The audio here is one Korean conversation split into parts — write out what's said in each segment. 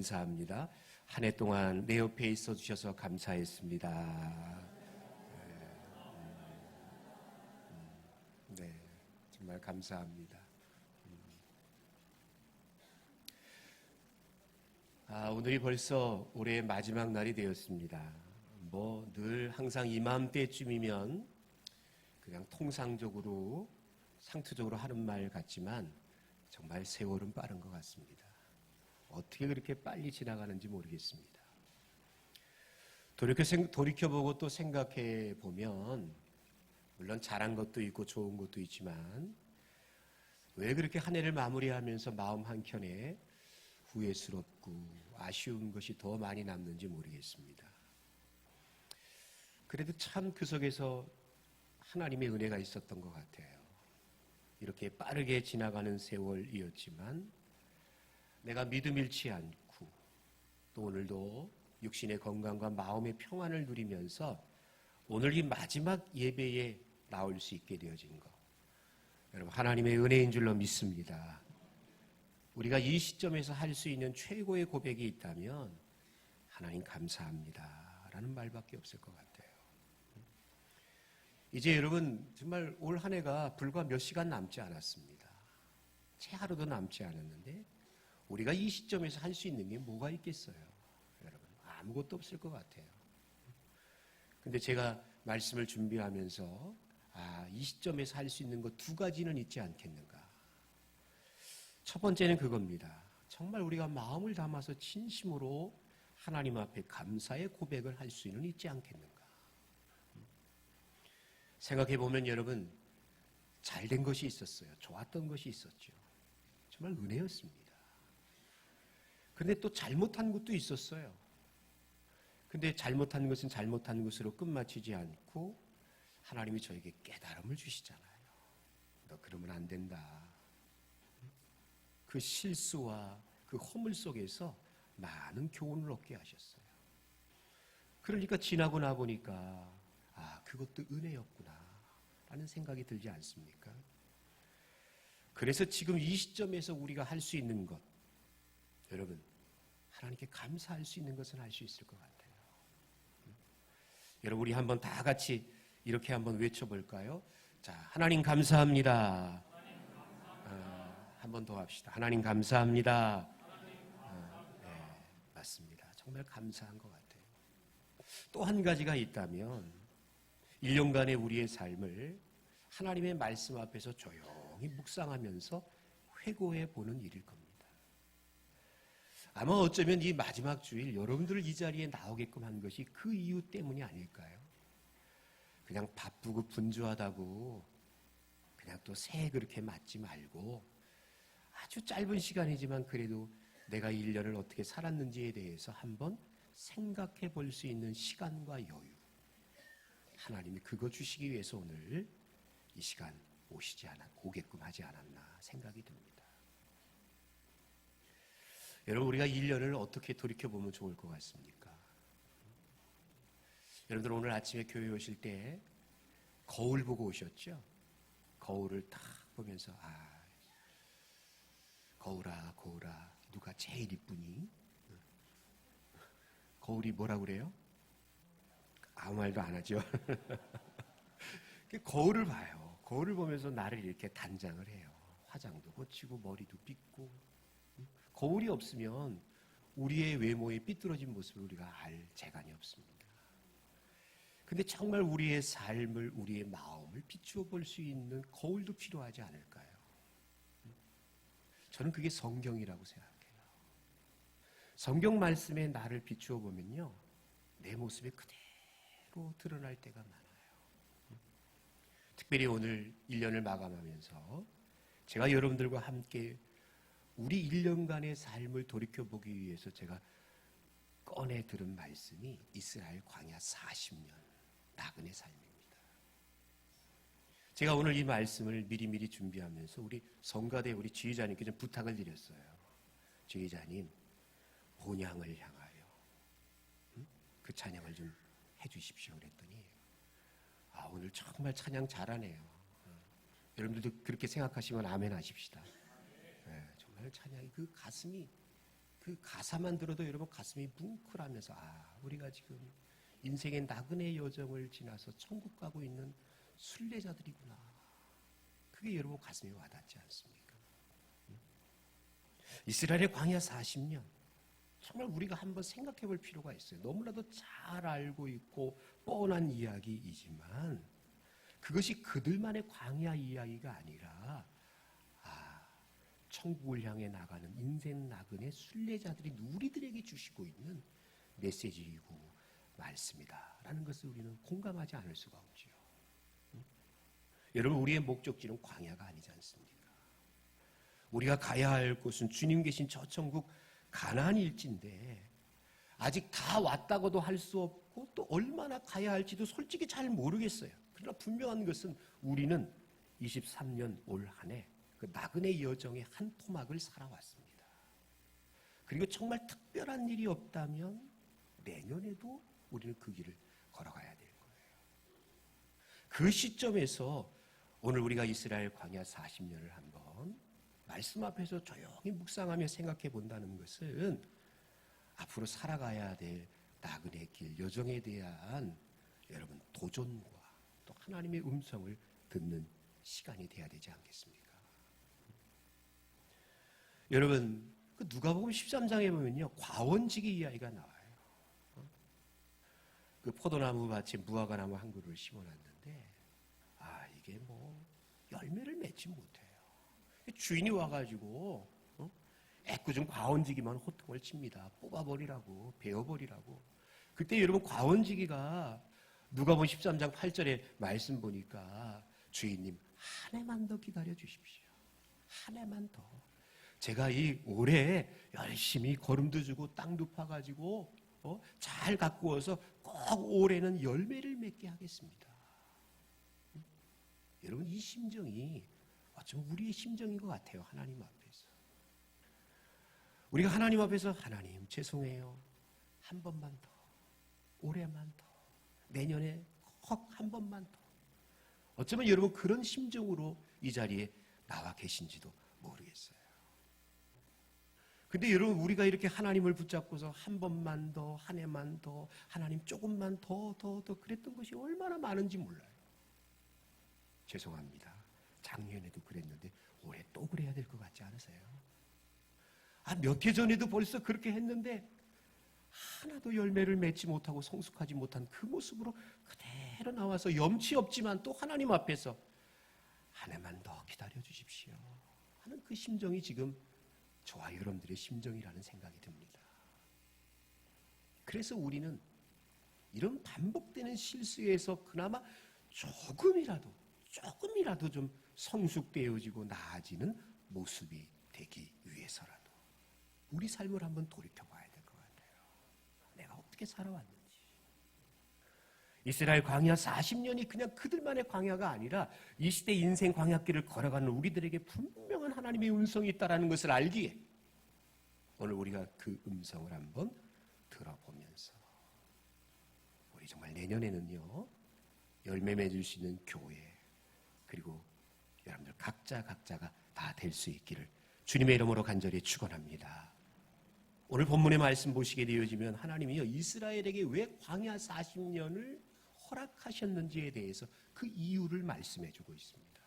감사합니다. 한 해 동안 내 옆에 있어 주셔서 감사했습니다. 네, 정말 감사합니다. 오늘이 벌써 올해의 마지막 날이 되었습니다. 늘 항상 이맘때쯤이면 그냥 통상적으로 상투적으로 하는 말 같지만 정말 세월은 빠른 것 같습니다. 어떻게 그렇게 빨리 지나가는지 모르겠습니다. 돌이켜보고 또 생각해 보면 물론 잘한 것도 있고 좋은 것도 있지만 왜 그렇게 한 해를 마무리하면서 마음 한켠에 후회스럽고 아쉬운 것이 더 많이 남는지 모르겠습니다. 그래도 참 그 속에서 하나님의 은혜가 있었던 것 같아요. 이렇게 빠르게 지나가는 세월이었지만 내가 믿음 잃지 않고 또 오늘도 육신의 건강과 마음의 평안을 누리면서 오늘 이 마지막 예배에 나올 수 있게 되어진 것, 여러분 하나님의 은혜인 줄로 믿습니다. 우리가 이 시점에서 할 수 있는 최고의 고백이 있다면 하나님 감사합니다 라는 말밖에 없을 것 같아요. 이제 여러분 정말 올 한 해가 불과 몇 시간 남지 않았습니다. 채 하루도 남지 않았는데 우리가 이 시점에서 할 수 있는 게 뭐가 있겠어요? 여러분 아무것도 없을 것 같아요. 근데 제가 말씀을 준비하면서 이 시점에서 할 수 있는 것 두 가지는 있지 않겠는가. 첫 번째는 그겁니다. 정말 우리가 마음을 담아서 진심으로 하나님 앞에 감사의 고백을 할 수는 있지 않겠는가. 생각해보면 여러분 잘된 것이 있었어요. 좋았던 것이 있었죠. 정말 은혜였습니다. 그런데 또 잘못한 것도 있었어요. 근데 잘못한 것은 잘못한 것으로 끝마치지 않고 하나님이 저에게 깨달음을 주시잖아요. 너 그러면 안 된다. 그 실수와 그 허물 속에서 많은 교훈을 얻게 하셨어요. 그러니까 지나고 나 보니까 그것도 은혜였구나 라는 생각이 들지 않습니까? 그래서 지금 이 시점에서 우리가 할 수 있는 것, 여러분 하나님께 감사할 수 있는 것은 할 수 있을 것 같아요. 여러분 우리 한번 다 같이 이렇게 한번 외쳐볼까요? 자, 하나님 감사합니다. 한 번 더 합시다. 하나님 감사합니다. 네, 맞습니다. 정말 감사한 것 같아요. 또 한 가지가 있다면 1년간의 우리의 삶을 하나님의 말씀 앞에서 조용히 묵상하면서 회고해 보는 일일 겁니다. 아마 어쩌면 이 마지막 주일 여러분들 이 자리에 나오게끔 한 것이 그 이유 때문이 아닐까요? 그냥 바쁘고 분주하다고 그냥 또 새해 그렇게 맞지 말고 아주 짧은 시간이지만 그래도 내가 1년을 어떻게 살았는지에 대해서 한번 생각해 볼 수 있는 시간과 여유, 하나님이 그거 주시기 위해서 오늘 이 시간 오게끔 하지 않았나 생각이 듭니다. 여러분 우리가 1년을 어떻게 돌이켜보면 좋을 것 같습니까? 여러분들 오늘 아침에 교회 오실 때 거울 보고 오셨죠? 거울을 딱 보면서 거울아 거울아 누가 제일 이쁘니? 거울이 뭐라고 그래요? 아무 말도 안 하죠. 거울을 봐요. 거울을 보면서 나를 이렇게 단장을 해요. 화장도 고치고 머리도 빗고. 거울이 없으면 우리의 외모의 삐뚤어진 모습을 우리가 알 재간이 없습니다. 근데 정말 우리의 삶을, 우리의 마음을 비추어 볼 수 있는 거울도 필요하지 않을까요? 저는 그게 성경이라고 생각해요. 성경 말씀에 나를 비추어 보면요, 내 모습이 그대로 드러날 때가 많아요. 특별히 오늘 1년을 마감하면서 제가 여러분들과 함께 우리 1년간의 삶을 돌이켜보기 위해서 제가 꺼내 들은 말씀이 이스라엘 광야 40년 나그네 삶입니다. 제가 오늘 이 말씀을 미리미리 준비하면서 우리 성가대 우리 지휘자님께 좀 부탁을 드렸어요. 지휘자님, 본향을 향하여 그 찬양을 좀 해주십시오 그랬더니 오늘 정말 찬양 잘하네요. 여러분들도 그렇게 생각하시면 아멘 하십시다. 네, 정말 찬양이 그 가슴이 그 가사만 들어도 여러분 가슴이 뭉클하면서 우리가 지금 인생의 나그네 여정을 지나서 천국 가고 있는 순례자들이구나. 그게 여러분 가슴에 와닿지 않습니까? 이스라엘의 광야 40년 정말 우리가 한번 생각해 볼 필요가 있어요. 너무나도 잘 알고 있고 뻔한 이야기이지만 그것이 그들만의 광야 이야기가 아니라 천국을 향해 나가는 인생 나그네 순례자들이 우리들에게 주시고 있는 메시지이고 말씀이다라는 것을 우리는 공감하지 않을 수가 없지요. 여러분, 우리의 목적지는 광야가 아니지 않습니까? 우리가 가야 할 곳은 주님 계신 저 천국 가나안일진데 아직 다 왔다고도 할 수 없고 또 얼마나 가야 할지도 솔직히 잘 모르겠어요. 그러나 분명한 것은 우리는 23년 올 한 해 그 나그네 여정의 한 토막을 살아왔습니다. 그리고 정말 특별한 일이 없다면 내년에도 우리는 그 길을 걸어가야 될 거예요. 그 시점에서 오늘 우리가 이스라엘 광야 40년을 한번 말씀 앞에서 조용히 묵상하며 생각해 본다는 것은 앞으로 살아가야 될 나그네 길 여정에 대한 여러분 도전과 또 하나님의 음성을 듣는 시간이 돼야 되지 않겠습니까? 여러분, 그 누가복음 13장에 보면요, 과원지기 이야기가 나와요. 그 포도나무 밭에 무화과나무 한 그루를 심어놨는데, 이게 열매를 맺지 못해요. 주인이 와가지고, 애꿎은 과원지기만 호통을 칩니다. 뽑아버리라고, 베어버리라고. 그때 여러분, 과원지기가 누가복음 13장 8절에 말씀 보니까, 주인님, 한 해만 더 기다려 주십시오. 한 해만 더. 제가 이 올해 열심히 거름도 주고 땅도 파가지고 잘 가꾸어서 꼭 올해는 열매를 맺게 하겠습니다. 여러분, 이 심정이 어쩌면 우리의 심정인 것 같아요. 하나님 앞에서. 우리가 하나님 앞에서 하나님 죄송해요. 한 번만 더. 올해만 더. 내년에 꼭 한 번만 더. 어쩌면 여러분 그런 심정으로 이 자리에 나와 계신지도 모르겠어요. 근데 여러분 우리가 이렇게 하나님을 붙잡고서 한 번만 더, 한 해만 더, 하나님 조금만 더 그랬던 것이 얼마나 많은지 몰라요. 죄송합니다. 작년에도 그랬는데 올해 또 그래야 될 것 같지 않으세요? 몇 해 전에도 벌써 그렇게 했는데 하나도 열매를 맺지 못하고 성숙하지 못한 그 모습으로 그대로 나와서 염치 없지만 또 하나님 앞에서 한 해만 더 기다려 주십시오 하는 그 심정이 지금 저와 여러분들의 심정이라는 생각이 듭니다. 그래서 우리는 이런 반복되는 실수에서 그나마 조금이라도 좀 성숙되어지고 나아지는 모습이 되기 위해서라도 우리 삶을 한번 돌이켜봐야 될 것 같아요. 내가 어떻게 살아왔는지. 이스라엘 광야 40년이 그냥 그들만의 광야가 아니라 이 시대 인생 광야길을 걸어가는 우리들에게 분명한 하나님의 음성이 있다는 것을 알기에 오늘 우리가 그 음성을 한번 들어보면서 우리 정말 내년에는요 열매 맺을 수 있는 교회 그리고 여러분들 각자가 다 될 수 있기를 주님의 이름으로 간절히 축원합니다. 오늘 본문의 말씀 보시게 되어지면 하나님이요 이스라엘에게 왜 광야 40년을 허락하셨는지에 대해서 그 이유를 말씀해 주고 있습니다.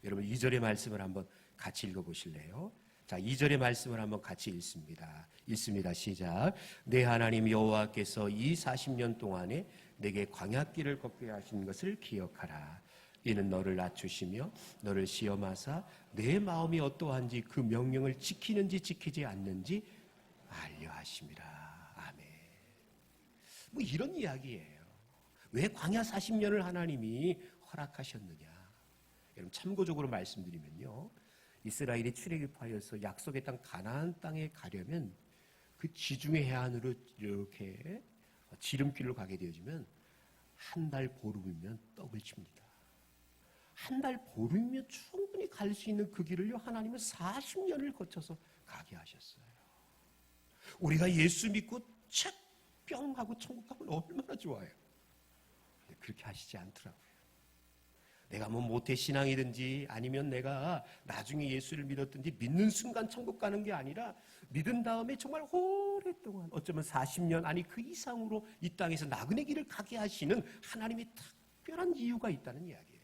여러분 2절의 말씀을 한번 같이 읽어보실래요? 자, 2절의 말씀을 한번 같이 읽습니다. 시작. 내 하나님 여호와께서 이 40년 동안에 내게 광야길을 걷게 하신 것을 기억하라. 이는 너를 낮추시며 너를 시험하사 내 마음이 어떠한지 그 명령을 지키는지 지키지 않는지 알려 하심이라. 아멘. 이런 이야기예요. 왜 광야 40년을 하나님이 허락하셨느냐? 여러분 참고적으로 말씀드리면요. 이스라엘이 출애굽하여서 약속의 땅 가나안 땅에 가려면 그 지중해 해안으로 이렇게 지름길로 가게 되어지면 한 달 보름이면 떡을 칩니다. 한 달 보름이면 충분히 갈 수 있는 그 길을요 하나님은 40년을 거쳐서 가게 하셨어요. 우리가 예수 믿고 착 뿅 하고 천국 가면 얼마나 좋아요. 근데 그렇게 하시지 않더라고요. 내가 뭐 모태신앙이든지 아니면 내가 나중에 예수를 믿었든지 믿는 순간 천국 가는 게 아니라 믿은 다음에 정말 오랫동안 어쩌면 40년 아니 그 이상으로 이 땅에서 나그네 길을 가게 하시는 하나님의 특별한 이유가 있다는 이야기예요.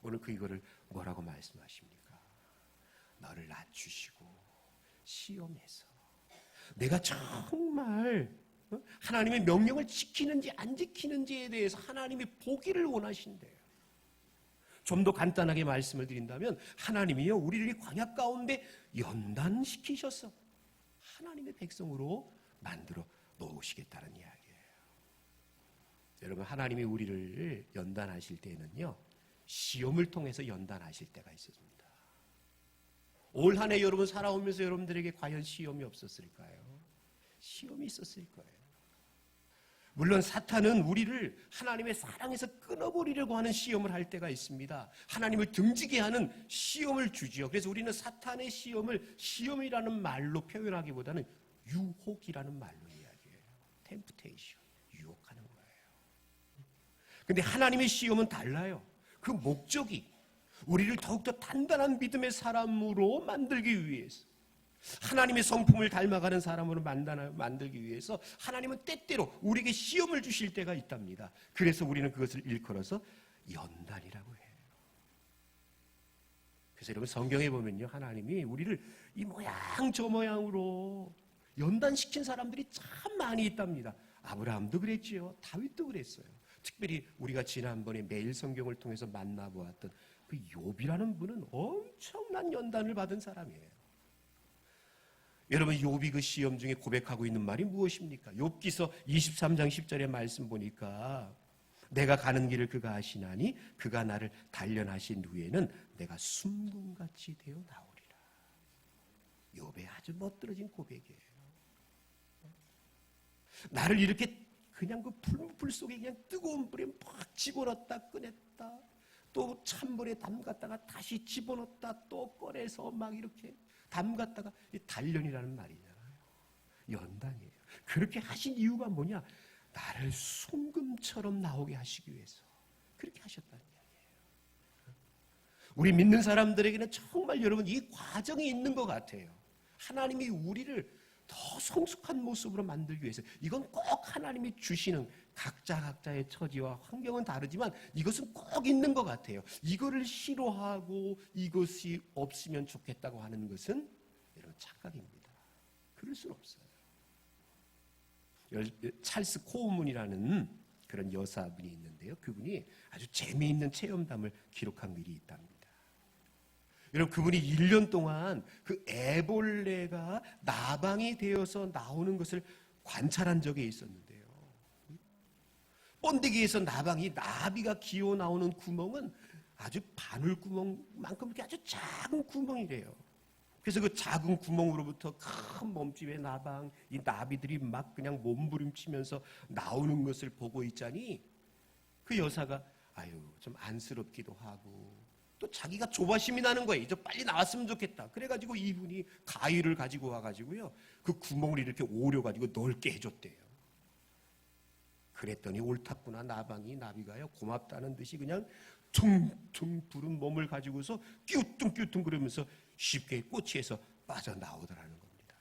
오늘 이거를 뭐라고 말씀하십니까? 너를 낮추시고 시험해서 내가 정말 하나님의 명령을 지키는지 안 지키는지에 대해서 하나님이 보기를 원하신대요. 좀 더 간단하게 말씀을 드린다면 하나님이요 우리를 광야 가운데 연단시키셔서 하나님의 백성으로 만들어 놓으시겠다는 이야기예요. 여러분 하나님이 우리를 연단하실 때는요 시험을 통해서 연단하실 때가 있습니다. 올 한 해 여러분 살아오면서 여러분들에게 과연 시험이 없었을까요? 시험이 있었을 거예요. 물론 사탄은 우리를 하나님의 사랑에서 끊어버리려고 하는 시험을 할 때가 있습니다. 하나님을 등지게 하는 시험을 주지요. 그래서 우리는 사탄의 시험을 시험이라는 말로 표현하기보다는 유혹이라는 말로 이야기해요. temptation, 유혹하는 거예요. 근데 하나님의 시험은 달라요. 그 목적이 우리를 더욱더 단단한 믿음의 사람으로 만들기 위해서 하나님의 성품을 닮아가는 사람으로 만들기 위해서 하나님은 때때로 우리에게 시험을 주실 때가 있답니다. 그래서 우리는 그것을 일컬어서 연단이라고 해요. 그래서 여러분 성경에 보면요 하나님이 우리를 이 모양 저 모양으로 연단시킨 사람들이 참 많이 있답니다. 아브라함도 그랬지요. 다윗도 그랬어요. 특별히 우리가 지난번에 매일 성경을 통해서 만나보았던 그 욥이라는 분은 엄청난 연단을 받은 사람이에요. 여러분 욥이 그 시험 중에 고백하고 있는 말이 무엇입니까? 욥기서 23장 10절의 말씀 보니까 내가 가는 길을 그가 아시나니 그가 나를 단련하신 후에는 내가 순금같이 되어 나오리라. 욥의 아주 멋들어진 고백이에요. 나를 이렇게 그냥 그 불 속에 그냥 뜨거운 불에 막 집어넣었다 꺼냈다 또 찬물에 담갔다가 다시 집어넣었다 또 꺼내서 막 이렇게 담갔다가 단련이라는 말이잖아요. 연단이에요. 그렇게 하신 이유가 뭐냐? 나를 순금처럼 나오게 하시기 위해서 그렇게 하셨다는 이야기예요. 우리 믿는 사람들에게는 정말 여러분 이 과정이 있는 것 같아요. 하나님이 우리를 더 성숙한 모습으로 만들기 위해서 이건 꼭 하나님이 주시는 각자의 처지와 환경은 다르지만 이것은 꼭 있는 것 같아요. 이거를 싫어하고 이것이 없으면 좋겠다고 하는 것은 여러분 착각입니다. 그럴 수는 없어요. 찰스 코우문이라는 그런 여사분이 있는데요. 그분이 아주 재미있는 체험담을 기록한 글이 있답니다. 여러분 그분이 1년 동안 그 애벌레가 나방이 되어서 나오는 것을 관찰한 적이 있었는데요. 번데기에서 나비가 기어 나오는 구멍은 아주 바늘구멍만큼 이렇게 아주 작은 구멍이래요. 그래서 그 작은 구멍으로부터 큰 몸집의 이 나비들이 막 그냥 몸부림치면서 나오는 것을 보고 있자니 그 여사가 좀 안쓰럽기도 하고 또 자기가 조바심이 나는 거예요. 이제 빨리 나왔으면 좋겠다. 그래가지고 이분이 가위를 가지고 와가지고요. 그 구멍을 이렇게 오려가지고 넓게 해줬대요. 그랬더니 옳았구나 나비가요. 고맙다는 듯이 그냥 퉁퉁 부른 몸을 가지고서 끼우뚱끼우뚱 그러면서 쉽게 꼬치에서 빠져나오더라는 겁니다.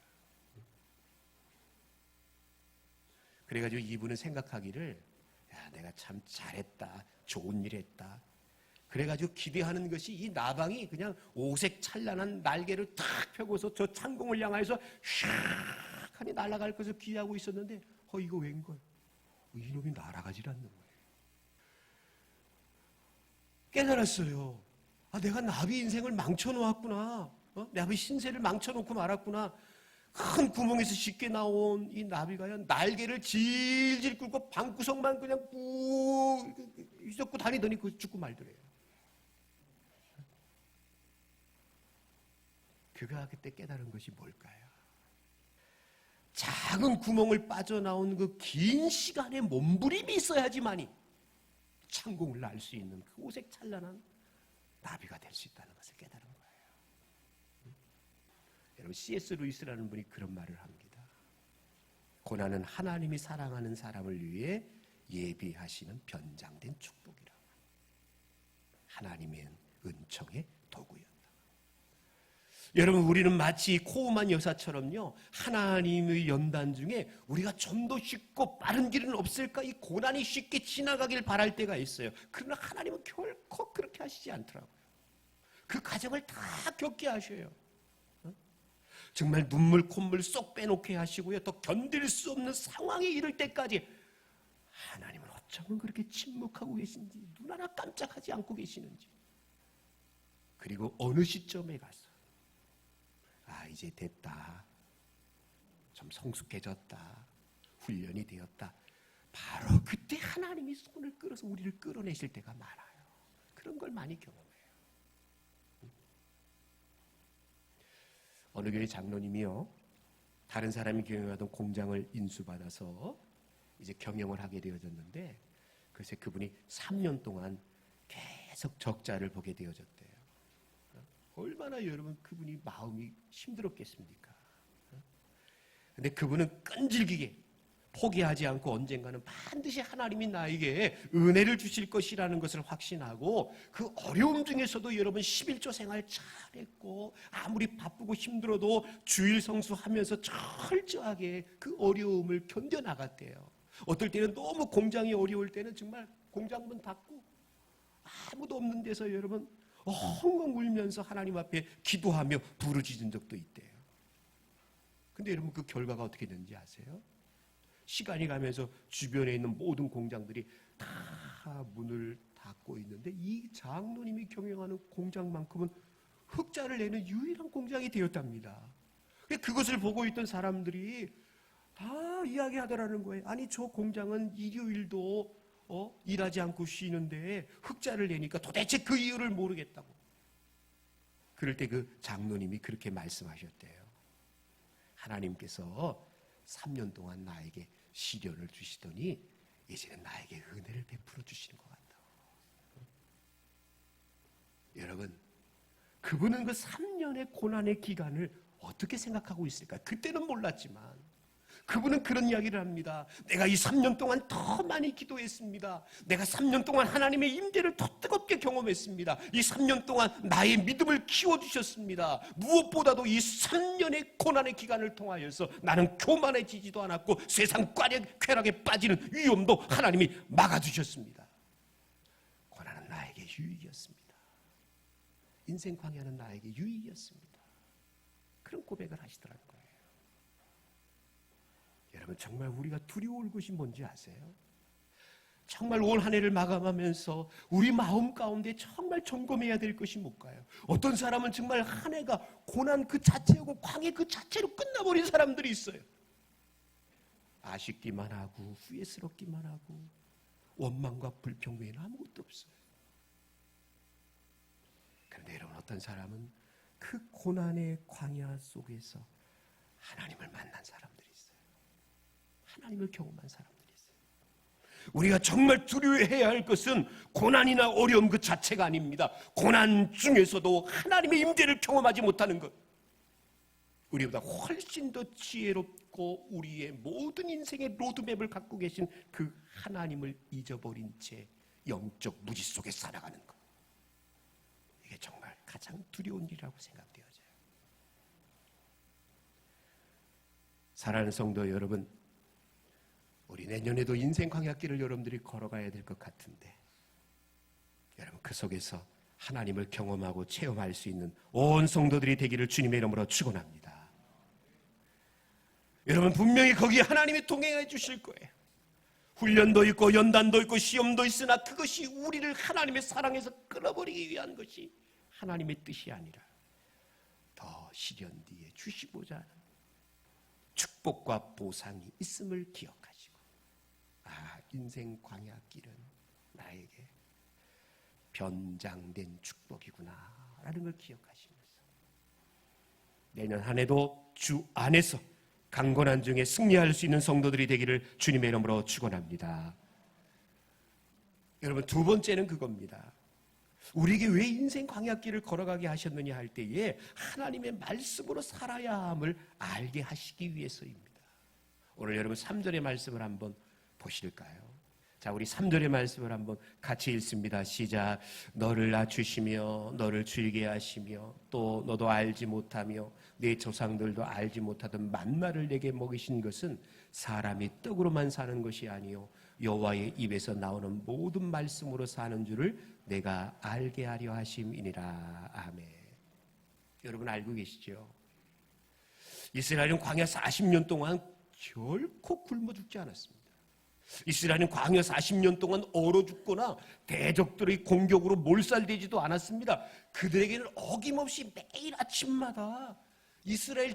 그래가지고 이분은 생각하기를 내가 참 잘했다. 좋은 일 했다. 그래가지고 기대하는 것이 이 나방이 그냥 오색 찬란한 날개를 탁 펴고서 저 창공을 향해서 샥 하니 날아갈 것을 기대하고 있었는데 이거 웬걸? 이놈이 날아가질 않는 거예요. 깨달았어요. 내가 나비 인생을 망쳐놓았구나. 나비 신세를 망쳐놓고 말았구나. 큰 구멍에서 쉽게 나온 이 나비가요 날개를 질질 끌고 방구석만 그냥 꾹 휘젓고 다니더니 죽고 말더래요. 그가 그때 깨달은 것이 뭘까요? 작은 구멍을 빠져나온 그 긴 시간의 몸부림이 있어야지만이 창공을 날 수 있는 그 오색 찬란한 나비가 될 수 있다는 것을 깨달은 거예요. 여러분 C.S. 루이스라는 분이 그런 말을 합니다. 고난은 하나님이 사랑하는 사람을 위해 예비하시는 변장된 축복이라고. 하나님의 은총의 도구였다. 여러분, 우리는 마치 코우만 여사처럼요, 하나님의 연단 중에 우리가 좀 더 쉽고 빠른 길은 없을까, 이 고난이 쉽게 지나가길 바랄 때가 있어요. 그러나 하나님은 결코 그렇게 하시지 않더라고요. 그 과정을 다 겪게 하셔요. 정말 눈물 콧물 쏙 빼놓게 하시고요, 또 견딜 수 없는 상황에 이를 때까지 하나님은 어쩌면 그렇게 침묵하고 계신지, 눈 하나 깜짝하지 않고 계시는지. 그리고 어느 시점에 가서 이제 됐다, 좀 성숙해졌다, 훈련이 되었다, 바로 그때 하나님이 손을 끌어서 우리를 끌어내실 때가 많아요. 그런 걸 많이 경험해요. 어느 교회 장로님이요, 다른 사람이 경영하던 공장을 인수받아서 이제 경영을 하게 되어졌는데, 글쎄 그분이 3년 동안 계속 적자를 보게 되어졌대요. 얼마나 여러분 그분이 마음이 힘들었겠습니까? 근데 그분은 끈질기게 포기하지 않고 언젠가는 반드시 하나님이 나에게 은혜를 주실 것이라는 것을 확신하고, 그 어려움 중에서도 여러분 11조 생활 잘했고, 아무리 바쁘고 힘들어도 주일 성수하면서 철저하게 그 어려움을 견뎌나갔대요. 어떨 때는 너무 공장이 어려울 때는 정말 공장문 닫고 아무도 없는 데서 여러분 엉엉 울면서 하나님 앞에 기도하며 부르짖은 적도 있대요. 근데 여러분 그 결과가 어떻게 되는지 아세요? 시간이 가면서 주변에 있는 모든 공장들이 다 문을 닫고 있는데, 이 장로님이 경영하는 공장만큼은 흑자를 내는 유일한 공장이 되었답니다. 그것을 보고 있던 사람들이 다 이야기하더라는 거예요. 아니, 저 공장은 일요일도 일하지 않고 쉬는데 흑자를 내니까 도대체 그 이유를 모르겠다고. 그럴 때 그 장로님이 그렇게 말씀하셨대요. 하나님께서 3년 동안 나에게 시련을 주시더니 이제는 나에게 은혜를 베풀어 주시는 것 같다고. 여러분, 그분은 그 3년의 고난의 기간을 어떻게 생각하고 있을까? 그때는 몰랐지만 그분은 그런 이야기를 합니다. 내가 이 3년 동안 더 많이 기도했습니다. 내가 3년 동안 하나님의 임재를 더 뜨겁게 경험했습니다. 이 3년 동안 나의 믿음을 키워주셨습니다. 무엇보다도 이 3년의 고난의 기간을 통하여서 나는 교만해지지도 않았고 세상 쾌락에 빠지는 위험도 하나님이 막아주셨습니다. 고난은 나에게 유익이었습니다. 인생 광야는 나에게 유익이었습니다. 그런 고백을 하시더라는 거예요. 여러분, 정말 우리가 두려울 것이 뭔지 아세요? 정말 올 한 해를 마감하면서 우리 마음 가운데 정말 점검해야 될 것이 뭘까요? 어떤 사람은 정말 한 해가 고난 그 자체고 광야 그 자체로 끝나버린 사람들이 있어요. 아쉽기만 하고 후회스럽기만 하고 원망과 불평 외에는 아무것도 없어요. 그런데 여러분, 어떤 사람은 그 고난의 광야 속에서 하나님을 만난 사람들이 있어요. 하나님을 경험한 사람들이 있어요. 우리가 정말 두려워해야 할 것은 고난이나 어려움 그 자체가 아닙니다. 고난 중에서도 하나님의 임재를 경험하지 못하는 것, 우리보다 훨씬 더 지혜롭고 우리의 모든 인생의 로드맵을 갖고 계신 그 하나님을 잊어버린 채 영적 무지 속에 살아가는 것, 이게 정말 가장 두려운 일이라고 생각되어져요. 사랑하는 성도 여러분, 우리 내년에도 인생 광야길을 여러분들이 걸어가야 될 것 같은데, 여러분 그 속에서 하나님을 경험하고 체험할 수 있는 온 성도들이 되기를 주님의 이름으로 축원합니다. 여러분, 분명히 거기에 하나님이 동행해 주실 거예요. 훈련도 있고 연단도 있고 시험도 있으나 그것이 우리를 하나님의 사랑에서 끌어버리기 위한 것이 하나님의 뜻이 아니라 더 시련 뒤에 주시고자 하는 축복과 보상이 있음을 기억하시고, 인생 광야길은 나에게 변장된 축복이구나 라는 걸 기억하시면서 내년 한 해도 주 안에서 강건한 중에 승리할 수 있는 성도들이 되기를 주님의 이름으로 축원합니다. 여러분, 두 번째는 그겁니다. 우리에게 왜 인생 광야길을 걸어가게 하셨느냐 할 때에 하나님의 말씀으로 살아야 함을 알게 하시기 위해서입니다. 오늘 여러분 3절의 말씀을 한번 보실까요? 자, 우리 3절의 말씀을 한번 같이 읽습니다. 시작. 너를 낮추시며 너를 줄게 하시며 또 너도 알지 못하며 내 조상들도 알지 못하던 만나를 내게 먹이신 것은 사람이 떡으로만 사는 것이 아니요 여호와의 입에서 나오는 모든 말씀으로 사는 줄을 내가 알게 하려 하심이니라. 아멘. 여러분 알고 계시죠? 이스라엘은 광야 40년 동안 결코 굶어 죽지 않았습니다. 이스라엘은 광야 40년 동안 얼어 죽거나 대적들의 공격으로 몰살되지도 않았습니다. 그들에게는 어김없이 매일 아침마다 이스라엘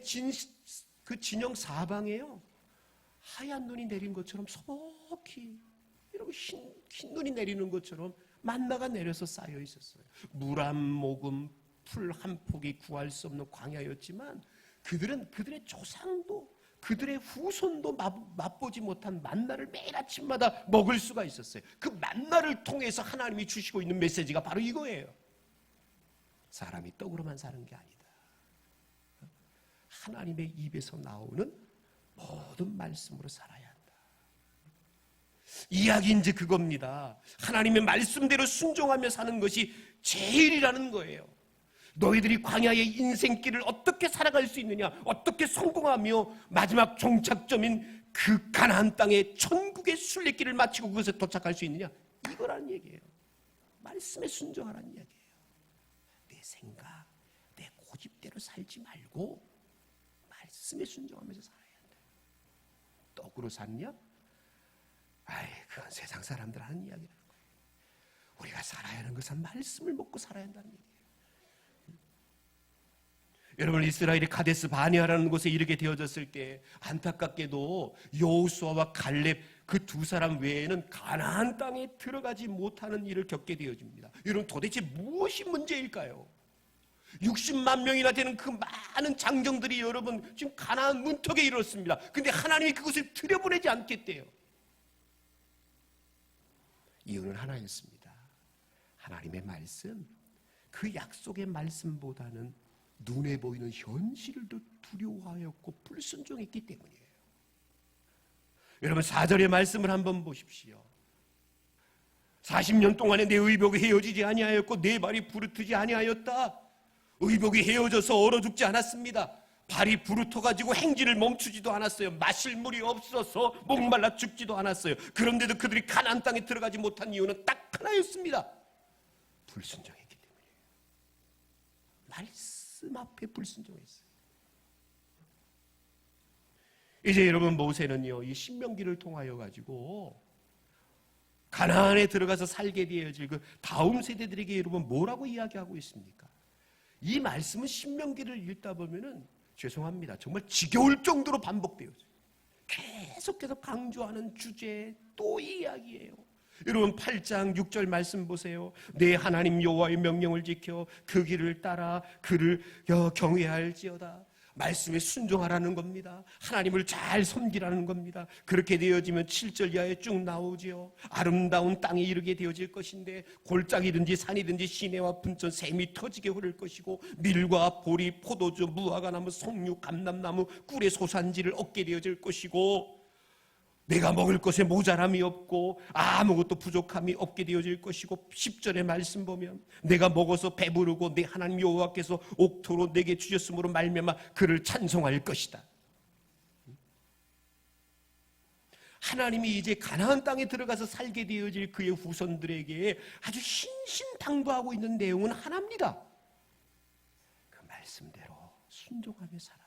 그 진영 사방에요, 하얀 눈이 내린 것처럼 소복히 이렇게 흰 눈이 내리는 것처럼 만나가 내려서 쌓여 있었어요. 물 한 모금, 풀 한 폭이 구할 수 없는 광야였지만 그들은 그들의 조상도 그들의 후손도 맛보지 못한 만나를 매일 아침마다 먹을 수가 있었어요. 그 만나를 통해서 하나님이 주시고 있는 메시지가 바로 이거예요. 사람이 떡으로만 사는 게 아니다. 하나님의 입에서 나오는 모든 말씀으로 살아야 한다. 이야기인지 그겁니다. 하나님의 말씀대로 순종하며 사는 것이 제일이라는 거예요. 너희들이 광야의 인생길을 어떻게 살아갈 수 있느냐, 어떻게 성공하며 마지막 종착점인 그 가나안 땅의 천국의 순례길을 마치고 그것에 도착할 수 있느냐, 이거라는 얘기예요. 말씀에 순종하라는 얘기예요. 내 생각, 내 고집대로 살지 말고 말씀에 순종하면서 살아야 한다. 떡으로 샀냐? 아이, 그건 세상 사람들 하는 이야기라는 거예요. 우리가 살아야 하는 것은 말씀을 먹고 살아야 한다는 얘기예요. 여러분, 이스라엘이 카데스 바네아라는 곳에 이르게 되어졌을 때 안타깝게도 여호수아와 갈렙 그 두 사람 외에는 가나안 땅에 들어가지 못하는 일을 겪게 되어집니다. 여러분, 도대체 무엇이 문제일까요? 60만 명이나 되는 그 많은 장정들이 여러분 지금 가나안 문턱에 이르렀습니다. 근데 하나님이 그것을 들여보내지 않겠대요. 이유는 하나였습니다. 하나님의 말씀, 그 약속의 말씀보다는 눈에 보이는 현실을 더 두려워하였고 불순종했기 때문이에요. 여러분, 4절의 말씀을 한번 보십시오. 40년 동안에 내 의복이 헤어지지 아니하였고 내 발이 부르트지 아니하였다. 의복이 헤어져서 얼어 죽지 않았습니다. 발이 부르터가지고 행진을 멈추지도 않았어요. 마실 물이 없어서 목말라 죽지도 않았어요. 그런데도 그들이 가나안 땅에 들어가지 못한 이유는 딱 하나였습니다. 불순종했기 때문이에요. 말씀 앞에 불순종했어요. 이제 여러분, 모세는요, 이 신명기를 통하여 가지고 가나안에 들어가서 살게 되어질 그 다음 세대들에게 여러분 뭐라고 이야기하고 있습니까? 이 말씀은 신명기를 읽다 보면은 죄송합니다, 정말 지겨울 정도로 반복되어져요. 계속해서 강조하는 주제 또 이야기예요. 여러분, 8장 6절 말씀 보세요. 내 하나님 여호와의 명령을 지켜 그 길을 따라 그를 경외할지어다. 말씀에 순종하라는 겁니다. 하나님을 잘 섬기라는 겁니다. 그렇게 되어지면 7절 이하에 쭉 나오지요. 아름다운 땅에 이르게 되어질 것인데 골짜기든지 산이든지 시내와 분천 샘이 터지게 흐를 것이고 밀과 보리, 포도주, 무화과나무, 석류, 감람나무, 꿀의 소산지를 얻게 되어질 것이고 내가 먹을 것에 모자람이 없고 아무것도 부족함이 없게 되어질 것이고 10절의 말씀 보면 내가 먹어서 배부르고 내 하나님 여호와께서 옥토로 내게 주셨으므로 말미암아 그를 찬송할 것이다. 하나님이 이제 가나안 땅에 들어가서 살게 되어질 그의 후손들에게 아주 신신당부하고 있는 내용은 하나입니다. 그 말씀대로 순종하며 살아라.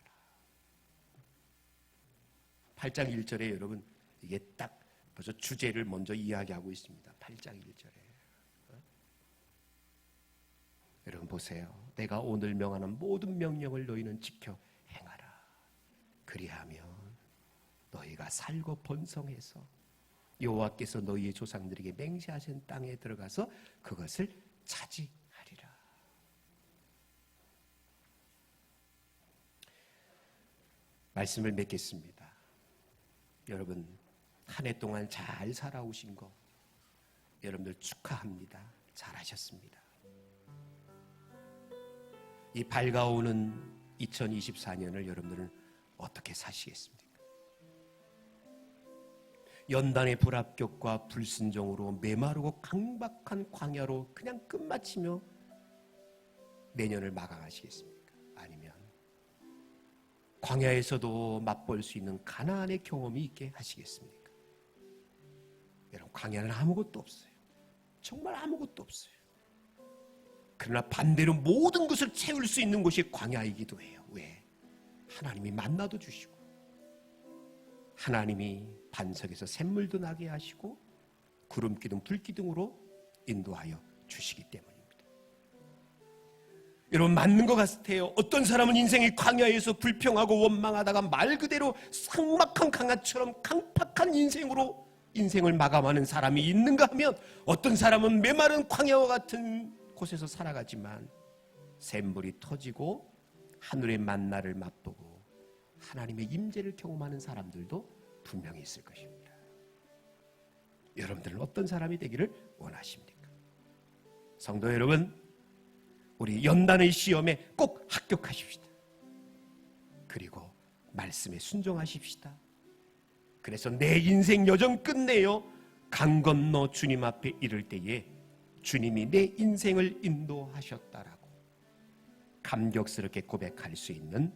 8장 1절에 여러분 이게 딱 벌써 주제를 먼저 이야기하고 있습니다. 8장 1절에 여러분 보세요. 내가 오늘 명하는 모든 명령을 너희는 지켜 행하라. 그리하면 너희가 살고 번성해서 여호와께서 너희의 조상들에게 맹세하신 땅에 들어가서 그것을 차지하리라. 말씀을 맺겠습니다. 여러분, 한 해 동안 잘 살아오신 거 여러분들 축하합니다. 잘하셨습니다. 이 밝아오는 2024년을 여러분들은 어떻게 사시겠습니까? 연단의 불합격과 불순종으로 메마르고 강박한 광야로 그냥 끝마치며 내년을 마감하시겠습니까? 아니면 광야에서도 맛볼 수 있는 가나안의 경험이 있게 하시겠습니까? 여러분, 광야는 아무것도 없어요. 정말 아무것도 없어요. 그러나 반대로 모든 것을 채울 수 있는 곳이 광야이기도 해요. 왜? 하나님이 만나도 주시고, 하나님이 반석에서 샘물도 나게 하시고, 구름기둥 불기둥으로 인도하여 주시기 때문입니다. 여러분, 맞는 것 같아요. 어떤 사람은 인생의 광야에서 불평하고 원망하다가 말 그대로 삭막한 강아처럼 강팍한 인생으로 인생을 마감하는 사람이 있는가 하면, 어떤 사람은 메마른 광야와 같은 곳에서 살아가지만 샘물이 터지고 하늘의 만나를 맛보고 하나님의 임재를 경험하는 사람들도 분명히 있을 것입니다. 여러분들은 어떤 사람이 되기를 원하십니까? 성도 여러분, 우리 연단의 시험에 꼭 합격하십시다. 그리고 말씀에 순종하십시다. 그래서 내 인생 여정 끝내요 강 건너 주님 앞에 이를 때에 주님이 내 인생을 인도하셨다라고 감격스럽게 고백할 수 있는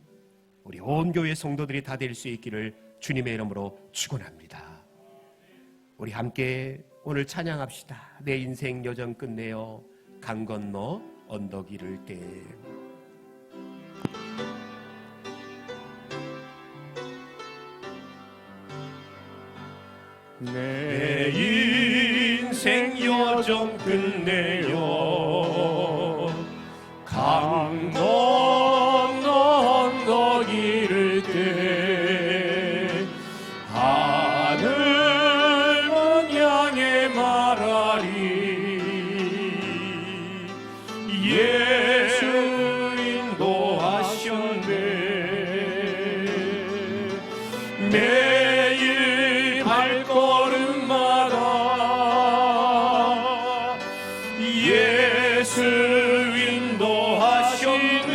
우리 온 교회 성도들이 다 될 수 있기를 주님의 이름으로 축원합니다. 우리 함께 오늘 찬양합시다. 내 인생 여정 끝내요 강 건너 언덕 이를 때. 내 인생 여정 끝내요 강 건너 언덕 이를 때 하늘은 향해 말하리 예수 인도하셨네 매일 발걸음마다 예수 인도하시네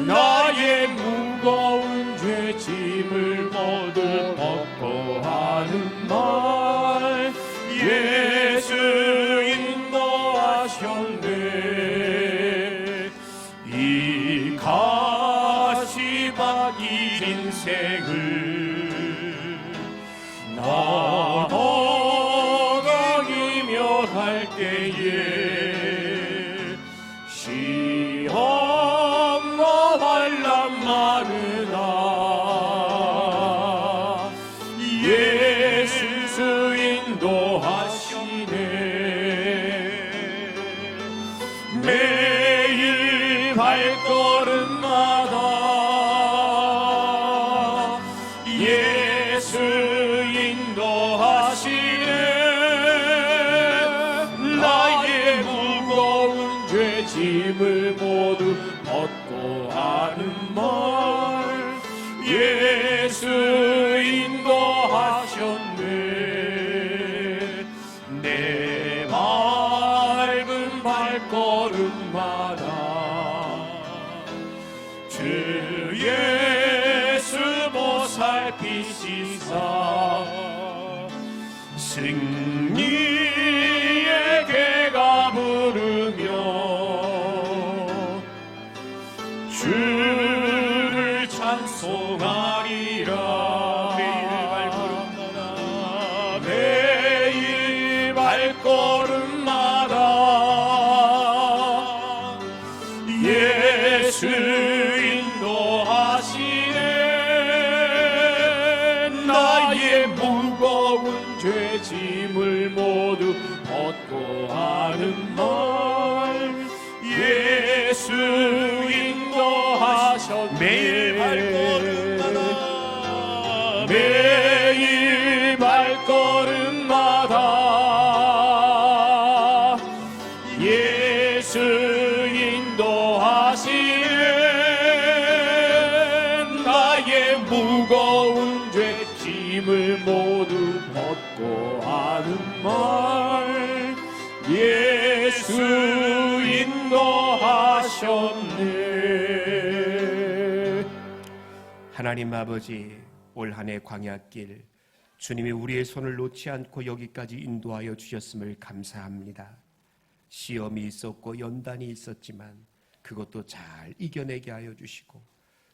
나의 무거운 죄짐을 모두 벗고 하는 말 예수 인도하셨네 이 가시밭 인생을 나아가기며 할 때에 시험과 환난 많으나 예수 인도하시네 매일 발걸음마다 예수 인도하시네 나의 무거운 죄짐을 모두 벗고 하는 말 예수 인도하셨네 내 맑은 발걸음마다 주 예수 보살피시사 승리의 개가 부르며 주를 찬송하리라 매일 발걸음마다 예수 인도하시네 나의 무거운 죄짐을 모두 벗고 하는 말 예수 인도하셨네 매일 발걸음마다 예수 인도하시네 나의 무거운 죄짐을 모두 벗고 하는 말 예수 인도하셨네. 하나님 아버지, 올 한 해 광야길 주님이 우리의 손을 놓지 않고 여기까지 인도하여 주셨음을 감사합니다. 시험이 있었고 연단이 있었지만 그것도 잘 이겨내게 하여 주시고,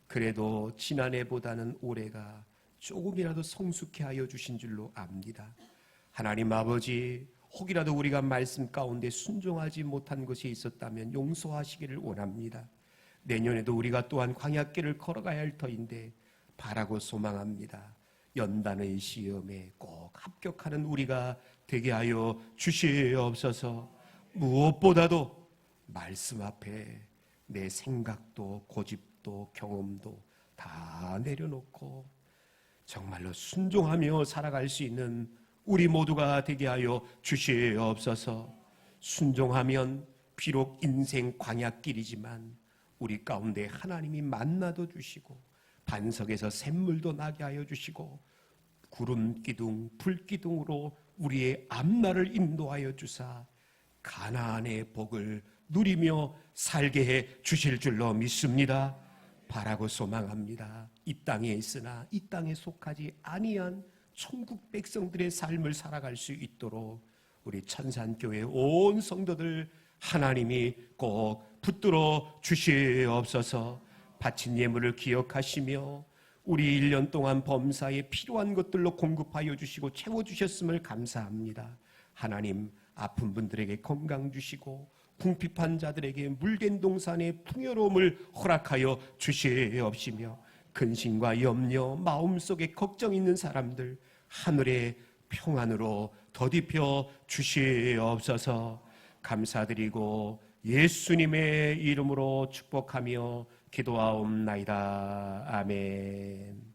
그래도 지난해보다는 올해가 조금이라도 성숙해 하여 주신 줄로 압니다. 하나님 아버지, 혹이라도 우리가 말씀 가운데 순종하지 못한 것이 있었다면 용서하시기를 원합니다. 내년에도 우리가 또한 광야길을 걸어가야 할 터인데 바라고 소망합니다. 연단의 시험에 꼭 합격하는 우리가 되게 하여 주시옵소서. 무엇보다도 말씀 앞에 내 생각도 고집도 경험도 다 내려놓고 정말로 순종하며 살아갈 수 있는 우리 모두가 되게 하여 주시옵소서. 순종하면 비록 인생 광야길이지만 우리 가운데 하나님이 만나도 주시고 반석에서 샘물도 나게 하여 주시고 구름 기둥 불 기둥으로 우리의 앞날을 인도하여 주사 가나안의 복을 누리며 살게 해 주실 줄로 믿습니다. 바라고 소망합니다. 이 땅에 있으나 이 땅에 속하지 아니한 천국 백성들의 삶을 살아갈 수 있도록 우리 천산교회 온 성도들 하나님이 꼭 붙들어 주시옵소서. 바친 예물을 기억하시며 우리 1년 동안 범사에 필요한 것들로 공급하여 주시고 채워주셨음을 감사합니다. 하나님, 아픈 분들에게 건강 주시고 궁핍한 자들에게 물된 동산의 풍요로움을 허락하여 주시옵시며 근심과 염려, 마음속에 걱정 있는 사람들 하늘의 평안으로 더딥혀 주시옵소서. 감사드리고 예수님의 이름으로 축복하며 기도하옵나이다. 아멘.